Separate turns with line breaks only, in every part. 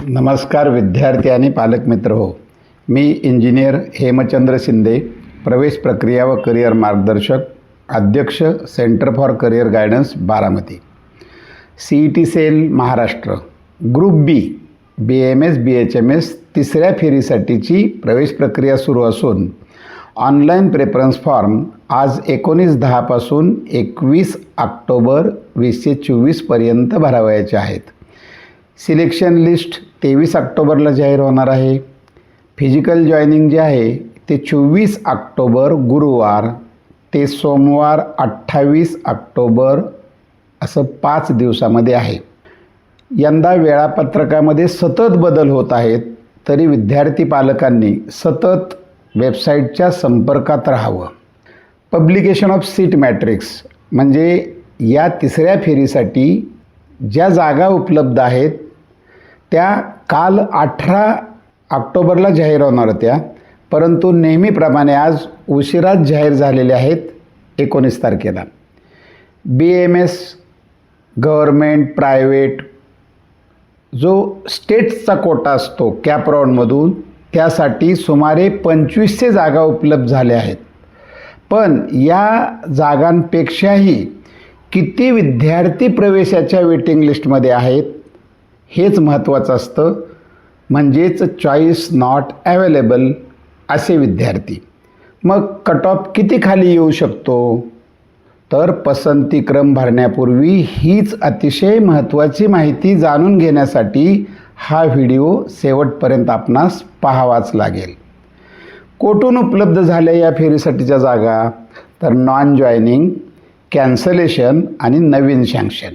नमस्कार विद्यार्थी आणि पालक मित्र हो. मी इंजिनियर हेमचंद्र शिंदे, प्रवेश प्रक्रिया व करिअर मार्गदर्शक, अध्यक्ष centre for career guidance Baramati. CET cell Maharashtra group B BAMS BHMS तिसऱ्या फेरीसाठीची प्रवेश प्रक्रिया सुरू असून ऑनलाईन प्रेफरन्स फॉर्म आज 19/10 पासून 21 ऑक्टोबर 2024 पर्यंत भरावयाचे आहेत. सिलेक्शन लिस्ट 23 ऑक्टोबरला जाहीर होणार आहे. फिजिकल जॉईनिंग जे आहे ते 24 ऑक्टोबर गुरुवार ते सोमवार 28 ऑक्टोबर असं 5 दिवसामध्ये आहे. यंदा वेळापत्रकामध्ये सतत बदल होत आहेत, तरी विद्यार्थी पालकांनी सतत वेबसाईटच्या संपर्कात राहावं. पब्लिकेशन ऑफ सीट मॅट्रिक्स म्हणजे या तिसऱ्या फेरीसाठी ज्या जागा उपलब्ध आहेत त्या काल 18 ऑक्टोबरला जाहीर होणार होत्या, परंतु नेहमीप्रमाणे आज उशिराच जाहीर झालेल्या आहेत 19 तारखेला. BAMS गव्हर्मेंट प्रायव्हेट जो स्टेट्सचा कोटा असतो कॅप राऊंडमधून त्यासाठी सुमारे 2500 जागा उपलब्ध झाल्या आहेत. पण या जागांपेक्षाही किती विद्यार्थी प्रवेशाच्या वेटिंग लिस्टमध्ये आहेत हेच महत्त्वाचं असतं. म्हणजेच चॉईस नॉट अवेलेबल असे विद्यार्थी. मग कट ऑफ किती खाली येऊ शकतो? तर पसंतीक्रम भरण्यापूर्वी हीच अतिशय महत्त्वाची माहिती जाणून घेण्यासाठी हा व्हिडिओ शेवटपर्यंत आपणास पाहावाच लागेल. कोठून उपलब्ध झाल्या या फेरीसाठीच्या जागा? तर नॉन जॉईनिंग, कॅन्सलेशन आणि नवीन सँक्शन.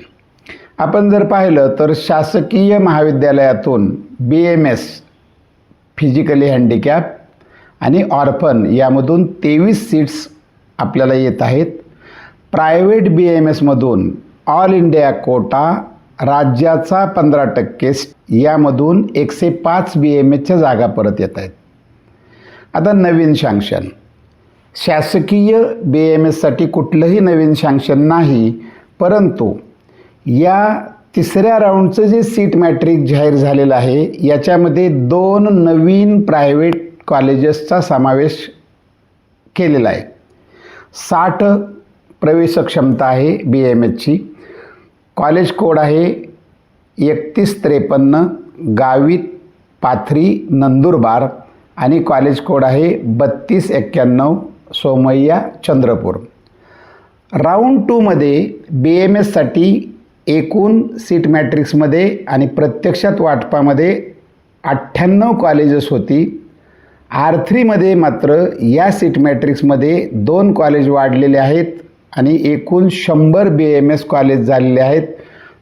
आपण जर पाहिलं तर शासकीय महाविद्यालयातून BAMS फिजिकली हँडिकॅप आणि ऑर्फन यामधून 23 सीट्स आपल्याला येत आहेत. प्रायव्हेट BAMSमधून ऑल इंडिया कोटा राज्याचा 15% यामधून 105 BAMSच्या जागा परत येत आहेत. आता नवीन सँक्शन. शासकीय BAMSसाठी कुठलंही नवीन सँक्शन नाही, परंतु या तिसऱ्या राऊंडचं जे सीट मॅट्रिक जाहीर झालेलं आहे याच्यामध्ये 2 नवीन प्रायव्हेट कॉलेजेसचा समावेश केलेला आहे. 60 प्रवेश क्षमता आहे BAMSची. कॉलेज कोड आहे 3153 गावित पाथरी नंदुरबार आणि कॉलेज कोड आहे 3291 सोमय्या चंद्रपूर. राऊंड 2मध्ये BAMSसाठी एकूण सीट मॅट्रिक्समध्ये आणि प्रत्यक्षात वाटपामध्ये 98 कॉलेजेस होती. R3मध्ये मात्र या सीट मॅट्रिक्समध्ये 2 कॉलेज वाढलेले आहेत आणि एकूण 100 BAMS कॉलेज झालेले आहेत.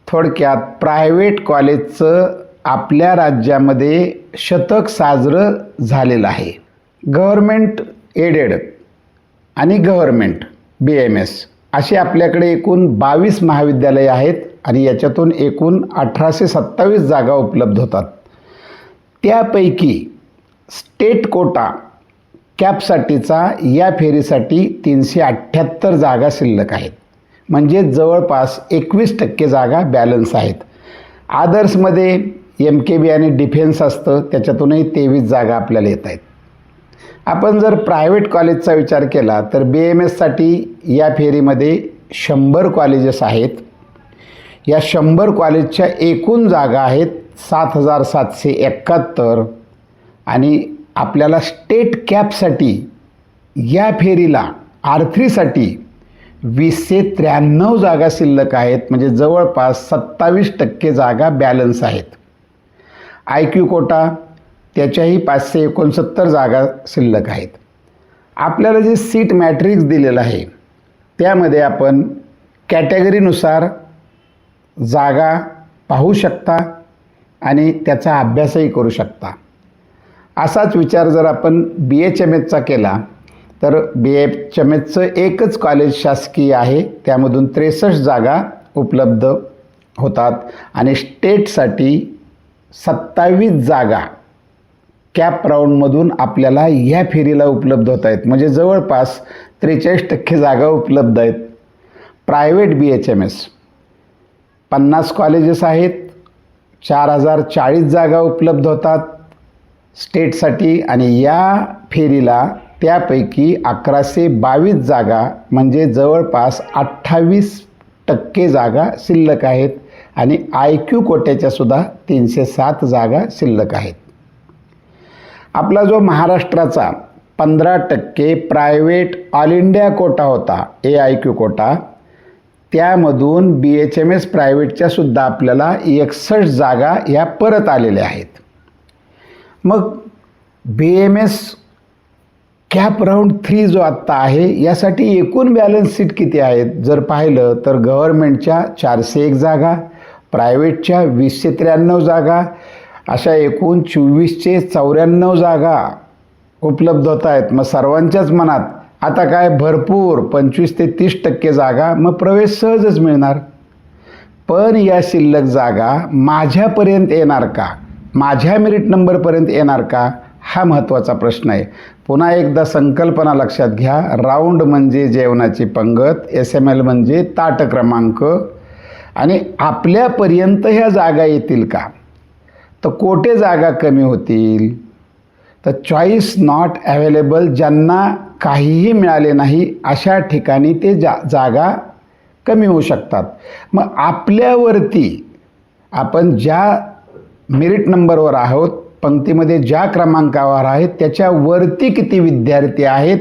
थोडक्यात प्रायव्हेट कॉलेजचं आपल्या राज्यामध्ये शतक साजरं झालेलं आहे. गव्हर्मेंट एडेड आणि गव्हर्मेंट BAMS असे आपल्याकडे एकूण 22 महाविद्यालये आहेत आणि याच्यातून एकूण 1827 जागा उपलब्ध होतात. त्यापैकी स्टेट कोटा कॅपसाठीचा या फेरीसाठी 378 जागा शिल्लक आहेत. म्हणजे जवळपास 21% जागा बॅलन्स आहेत. आदर्समध्ये MKB आणि डिफेन्स असतं, त्याच्यातूनही 23 जागा आपल्याला येत आहेत. आपण जर प्रायव्हेट कॉलेजचा विचार केला तर BAMSसाठी या फेरीमध्ये 100 कॉलेजेस आहेत. या 100 कॉलेजच्या एकूण जागा आहेत 7771 आणि आपल्याला स्टेट कॅपसाठी या फेरीला R3साठी 2093 जागा शिल्लक आहेत. म्हणजे जवळपास 27% जागा बॅलन्स आहेत. IQ कोटा त्याच्याही 569 जागा शिल्लक आहेत. आपल्याला जे सीट मॅट्रिक्स दिलेलं आहे त्यामध्ये आपण कॅटेगरीनुसार जागा पाहू शकता आणि त्याचा अभ्यासही करू शकता. असाच विचार जर आपण BHMSचा केला तर BHMSचं एकच कॉलेज शासकीय आहे, त्यामधून 63 जागा उपलब्ध होतात आणि स्टेटसाठी 27 जागा कॅप राऊंडमधून आपल्याला ह्या फेरीला उपलब्ध होत आहेत. म्हणजे जवळपास 43% जागा उपलब्ध आहेत. प्रायव्हेट BHMS 50 कॉलेजेस आहेत, 4040 जागा उपलब्ध होतात स्टेटसाठी आणि या फेरीला त्यापैकी 1122 जागा म्हणजे जवळपास 28% जागा शिल्लक आहेत आणि IQ कोट्याच्या सुद्धा 307 जागा शिल्लक आहेत. आपला जो महाराष्ट्राचा 15% प्रायव्हेट ऑल इंडिया कोटा होता AIQ कोटा, त्यामधून BHMS प्रायव्हेटच्या सुद्धा आपल्याला 61 जागा या परत आलेल्या आहेत. मग BMS कॅप राऊंड 3 जो आत्ता आहे यासाठी एकूण बॅलन्स सीट किती आहेत जर पाहिलं तर गव्हर्नमेंटच्या 401 जागा, प्रायव्हेटच्या 2093 जागा, अशा एकूण 2494 जागा उपलब्ध होत आहेत. मग सर्वांच्याच मनात आता काय भरपूर 25 ते 30% जागा मग प्रवेश सहजच मिळणार. पण या शिल्लक जागा माझ्यापर्यंत येणार का, माझ्या मेरिट नंबरपर्यंत येणार का, हा महत्त्वाचा प्रश्न आहे. पुन्हा एकदा संकल्पना लक्षात घ्या. राऊंड म्हणजे जेवणाची पंगत, SML म्हणजे ताट क्रमांक आणि आपल्यापर्यंत ह्या जागा येतील का, तर कोठे जागा कमी होतील, तर चॉईस नॉट अवेलेबल ज्यांना काहीही मिळाले नाही अशा ठिकाणी ते जागा कमी होऊ शकतात. मग आपल्यावरती आपण ज्या मेरिट नंबरवर आहोत, पंक्तीमध्ये ज्या क्रमांकावर आहेत त्याच्यावरती किती विद्यार्थी आहेत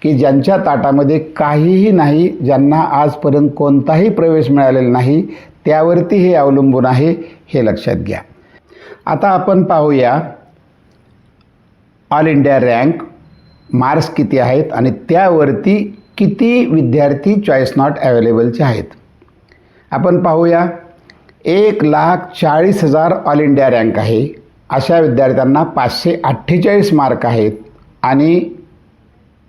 की ज्यांच्या ताटामध्ये काहीही नाही, ज्यांना आजपर्यंत कोणताही प्रवेश मिळालेला नाही, त्यावरती हे अवलंबून आहे, हे लक्षात घ्या. आता आपण पाहूया ऑल इंडिया रँक मार्क्स किती आहेत आणि त्यावरती किती विद्यार्थी चॉईस नॉट अवेलेबलचे आहेत. आपण पाहूया 1,40,000 ऑल इंडिया रँक आहे. अशा विद्यार्थ्यांना 548 मार्क आहेत आणि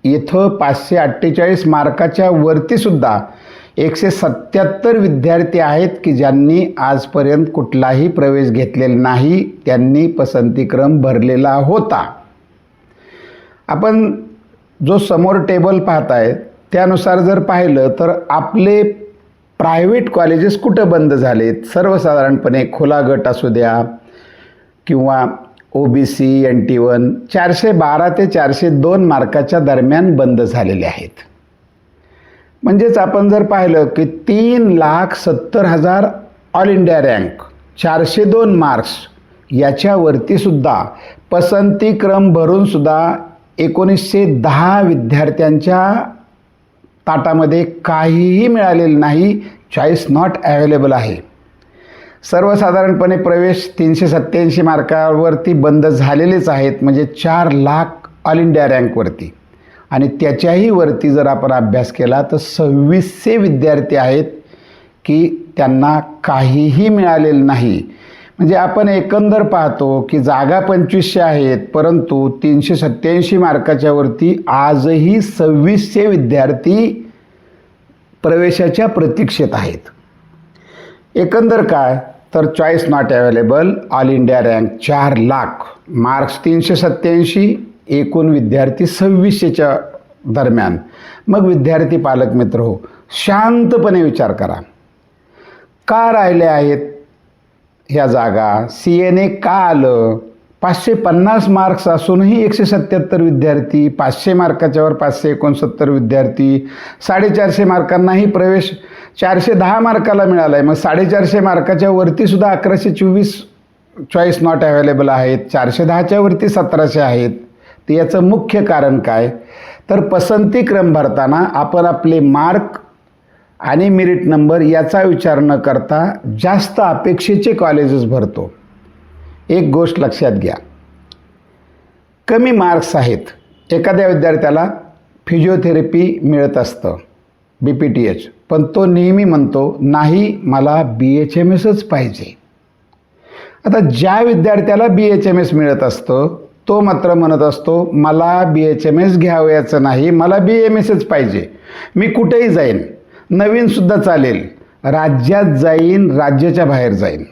इथं 548 मार्काच्या वरतीसुद्धा 177 विद्यार्थी आहेत की ज्यांनी आजपर्यंत कुठलाही प्रवेश घेतलेला नाही, त्यांनी पसंतीक्रम भरलेला होता. आपण जो समोर टेबल पाहताय त्यानुसार जर पाहिलं तर आपले प्रायव्हेट कॉलेजेस कुठं बंद झालेत, सर्वसाधारणपणे खुला गट असू द्या किंवा OBC NT1 412 ते 402 मार्काच्या दरम्यान बंद झालेले आहेत. म्हणजेच आपण जर पाहिलं की 3,70,000 ऑल इंडिया रँक 402 मार्क्स याच्यावरती सुद्धा पसंतीक्रम भरून सुद्धा 1910 विद्यार्थ्यांच्या ताटामध्ये काहीही मिळालेलं नाही, चॉईस नॉट अवेलेबल आहे. सर्वसाधारणपणे प्रवेश 387 मार्कावरती बंद झालेलेच आहेत, म्हणजे 4 लाख ऑल इंडिया रँकवरती. आणि त्याच्याही वरती जर आपण अभ्यास केला तर 2600 विद्यार्थी आहेत की त्यांना काहीही मिळालेलं नाही. म्हणजे आपण एकंदर पाहतो की जागा 2500 आहेत, परंतु 387 मार्काच्या वरती आजही 2600 विद्यार्थी प्रवेशाच्या प्रतीक्षेत आहेत. एकंदर काय तर choice not available, all India rank 4 lakh, marks 387, एकूण विद्यार्थी 2600च्या दरम्यान. मग विद्यार्थी पालक मित्र हो, शांतपणे विचार करा, का राहिल्या आहेत ह्या जागा, CNA का आलं, 550 मार्क्स असूनही 177 विद्यार्थी, 500 मार्काच्यावर 569 विद्यार्थी, 450 मार्कांनाही प्रवेश 410 मार्काला मिळाला आहे. मग 450 मार्काच्या वरती सुद्धा 1124 चॉईस नॉट अवेलेबल आहेत, 410च्या वरती 1700 आहेत. तर याचं मुख्य कारण काय तर पसंतीक्रम भरताना आपण आपले मार्क आणि मेरिट नंबर याचा विचार न करता जास्त अपेक्षेचे कॉलेजेस भरतो. एक गोष्ट लक्षात घ्या, कमी मार्क्स आहेत, एखाद्या विद्यार्थ्याला फिजिओथेरपी मिळत असतं BPTH, पण तो नेहमी म्हणतो नाही मला BHMSच पाहिजे. आता ज्या विद्यार्थ्याला BHMS मिळत असतं तो मात्र म्हणत असतो मला BHMS घ्यावयाचं नाही, मला BMSच पाहिजे, मी कुठेही जाईन, नवीनसुद्धा चालेल, राज्यात जाईन, राज्याच्या बाहेर जाईन.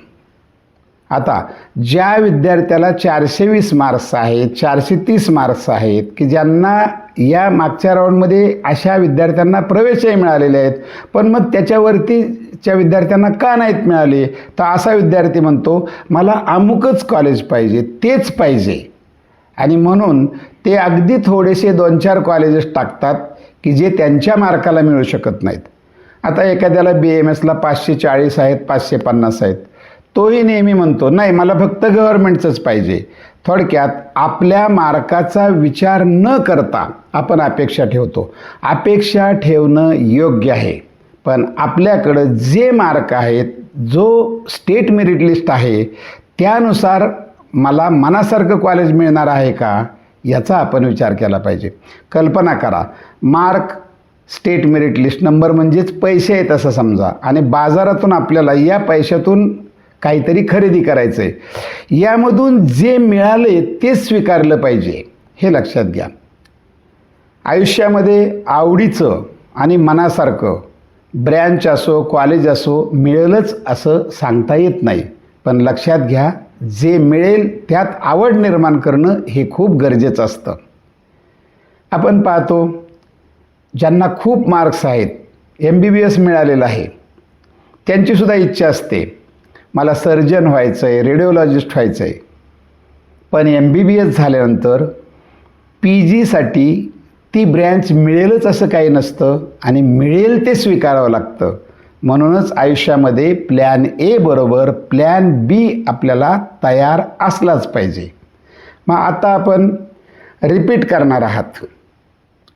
आता ज्या विद्यार्थ्याला 420 मार्क्स आहेत, 430 मार्क्स आहेत की ज्यांना या मागच्या राऊंडमध्ये अशा विद्यार्थ्यांना प्रवेशही मिळालेले आहेत, पण मग त्याच्यावरती कॉलेजच्या विद्यार्थ्यांना का नाहीत मिळाले, तर असा विद्यार्थी म्हणतो मला अमुकच कॉलेज पाहिजे, तेच पाहिजे, आणि म्हणून ते अगदी थोडेसे 2-4 कॉलेजेस टाकतात की जे त्यांच्या मार्काला मिळू शकत नाहीत. आता एखाद्याला BAMSला 540 आहेत, 550 आहेत, तोही नेहमी म्हणतो नाही मला फक्त गव्हर्नमेंटचंच पाहिजे. थोडक्यात आपल्या मार्काचा विचार न करता आपण अपेक्षा ठेवतो. अपेक्षा ठेवणं योग्य आहे, पण आपल्याकडं जे मार्क आहेत, जो स्टेट मेरिट लिस्ट आहे त्यानुसार मला मनासारखं कॉलेज मिळणार आहे का याचा आपण विचार केला पाहिजे. कल्पना करा, mark state merit list number म्हणजेच पैसे आहेत असं समजा, आणि बाजारातून आपल्याला या पैशातून काहीतरी खरेदी करायचं आहे. यामधून जे मिळाले तेच स्वीकारलं पाहिजे हे लक्षात घ्या. आयुष्यामध्ये आवडीचं आणि मनासारखं ब्रँच असो कॉलेज असो मिळेलच असं सांगता येत नाही, पण लक्षात घ्या जे मिळेल त्यात आवड निर्माण करणं हे खूप गरजेचं असतं. आपण पाहतो ज्यांना खूप मार्क्स आहेत, MBBS मिळालेलं आहे, त्यांचीसुद्धा इच्छा असते मला सर्जन व्हायचं आहे, रेडिओलॉजिस्ट व्हायचं आहे, पण MBBS झाल्यानंतर PGसाठी ती ब्रँच मिळेलच असं काही नसतं आणि मिळेल ते स्वीकारावं लागतं. म्हणूनच आयुष्यामध्ये प्लॅन A बरोबर प्लॅन B आपल्याला तयार असलाच पाहिजे. मग आता आपण रिपीट करणार आहात,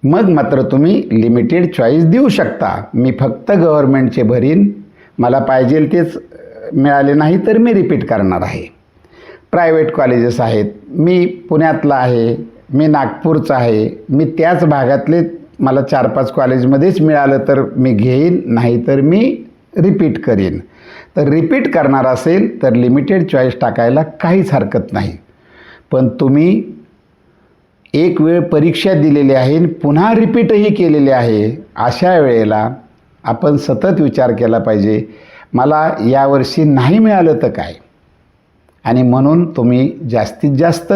मग मात्र तुम्ही लिमिटेड चॉईस देऊ शकता. मी फक्त गव्हर्नमेंटचे भरीन, मला पाहिजे तेच मिळाले नाही तर मी रिपीट करणार आहे. प्रायव्हेट कॉलेजेस आहेत, मी पुण्यातला आहे, मी नागपूरचा आहे, मी त्याच भागातले मला 4-5 कॉलेजमध्येच मिळालं तर मी घेईन, नाही तर मी रिपीट करीन. तर रिपीट करणार असेल तर लिमिटेड चॉईस टाकायला काहीच हरकत नाही. पण तुम्ही एक वेळ परीक्षा दिलेली आहे, पुन्हा रिपीटही केलेली आहे, अशा वेळेला आपण सतत विचार केला पाहिजे मला यावर्षी नाही मिळालं तर काय, आणि म्हणून तुम्ही जास्तीत जास्त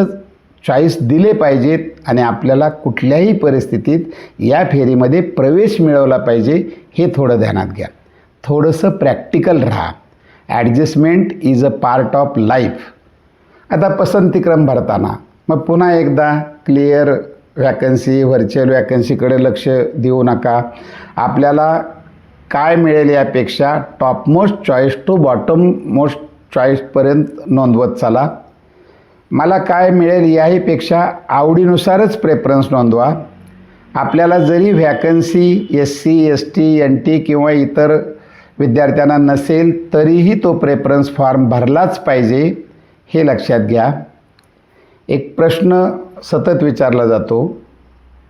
चॉईस दिले पाहिजेत आणि आपल्याला कुठल्याही परिस्थितीत या फेरीमध्ये प्रवेश मिळवला पाहिजे हे थोडं ध्यानात घ्या. थोडंसं प्रॅक्टिकल राहा. Adjustment is a part of life. आता पसंतीक्रम भरताना मग पुन्हा एकदा क्लिअर वॅकन्सी, व्हर्च्युअल वॅकन्सीकडे लक्ष देऊ नका. आपल्याला काय मिळेल यापेक्षा topmost choice to bottommost चॉईसपर्यंत नोंदवत चला. मला काय मिळेल याहीपेक्षा आवडीनुसारच प्रेफरन्स नोंदवा. आपल्याला जरी व्हॅकन्सी SC ST NT किंवा इतर विद्यार्थ्यांना नसेल तरीही तो प्रेफरन्स फॉर्म भरलाच पाहिजे हे लक्षात घ्या. एक प्रश्न सतत विचारला जातो,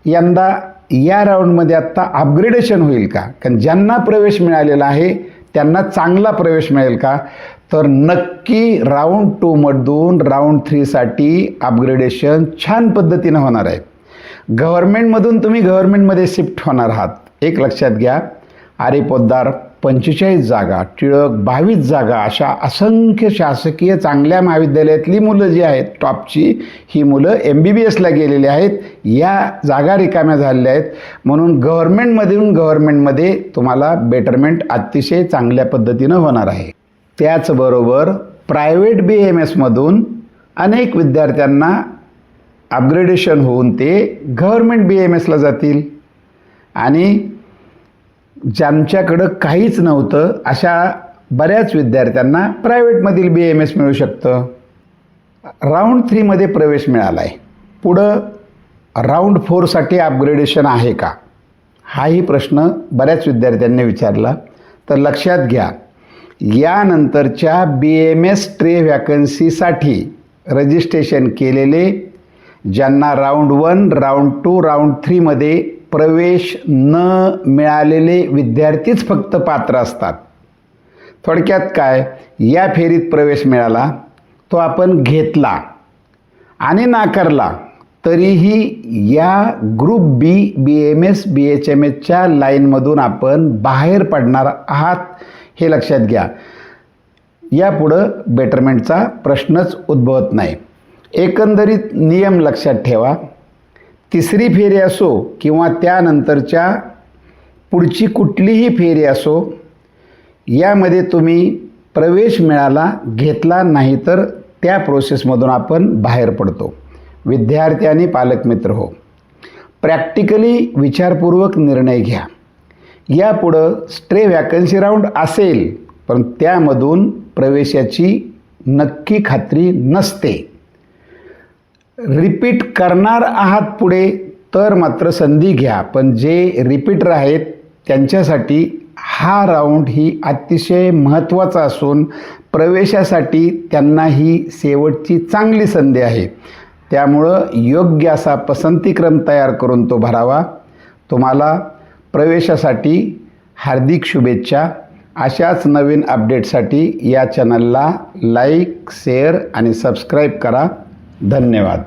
यंदा या राऊंडमध्ये आत्ता अपग्रेडेशन होईल का? कारण ज्यांना प्रवेश मिळालेला आहे त्यांना चांगला प्रवेश मिळेल का? तर नक्की राऊंड 2मधून राऊंड 3साठी अपग्रेडेशन छान पद्धतीनं होणार आहे. गव्हर्नमेंटमधून तुम्ही गव्हर्नमेंटमध्ये शिफ्ट होणार आहात. एक लक्षात घ्या, आरे पोद्दार 45 जागा, टिळक 22 जागा, अशा असंख्य शासकीय चांगल्या महाविद्यालयातली मुलं जी आहेत टॉपची, ही मुलं MBBSला गेलेली आहेत. या जागा रिकाम्या झालेल्या आहेत, म्हणून गव्हर्नमेंटमध्ये तुम्हाला बेटरमेंट अतिशय चांगल्या पद्धतीनं होणार आहे. त्याचबरोबर प्रायव्हेट BAMSमधून अनेक विद्यार्थ्यांना अपग्रेडेशन होऊन ते गव्हर्नमेंट BAMSला जातील, आणि ज्यांच्याकडं काहीच नव्हतं अशा बऱ्याच विद्यार्थ्यांना प्रायव्हेटमधील BAMS मिळू शकतं. राऊंड 3मध्ये प्रवेश मिळाला आहे, पुढं राऊंड 4साठी अपग्रेडेशन आहे का, हाही प्रश्न बऱ्याच विद्यार्थ्यांनी विचारला. तर लक्षात घ्या, यानंतरच्या BAMS ट्रे वॅकन्सीसाठी रजिस्ट्रेशन केलेले, ज्यांना राऊंड 1, राऊंड 2, राऊंड 3मध्ये प्रवेश न मिळालेले विद्यार्थीच फक्त पात्र असतात. थोडक्यात काय, या फेरीत प्रवेश मिळाला, तो आपण घेतला आणि नाकारला तरीही या ग्रुप B BAMS BHMSच्या लाईनमधून आपण बाहेर पडणार आहात हे लक्षात घ्या. यापुढं बेटरमेंटचा प्रश्नच उद्भवत नाही. एकंदरीत नियम लक्षात ठेवा, तिसरी फेरी असो किंवा त्यानंतरच्या पुढची कुठलीही फेरी असो, यामध्ये तुम्ही प्रवेश मिळाला घेतला नाही तर त्या प्रोसेसमधून आपण बाहेर पडतो. विद्यार्थी आणि पालकमित्र हो, प्रॅक्टिकली विचारपूर्वक निर्णय घ्या. यापुढं स्ट्रे वॅकन्सी राऊंड असेल पण त्यामधून प्रवेशाची नक्की खात्री नसते. रिपीट करणार आहात पुढे तर मात्र संधी घ्या, पण जे रिपीटर आहेत त्यांच्यासाठी हा राऊंड ही अतिशय महत्त्वाचा असून प्रवेशासाठी त्यांना ही शेवटची चांगली संधी आहे. त्यामुळं योग्य असा पसंतीक्रम तयार करून तो भरावा. तुम्हाला प्रवेशासाठी हार्दिक शुभेच्छा. अशाच नवीन अपडेटसाठी या चॅनलला लाईक, शेअर आणि सबस्क्राईब करा. धन्यवाद.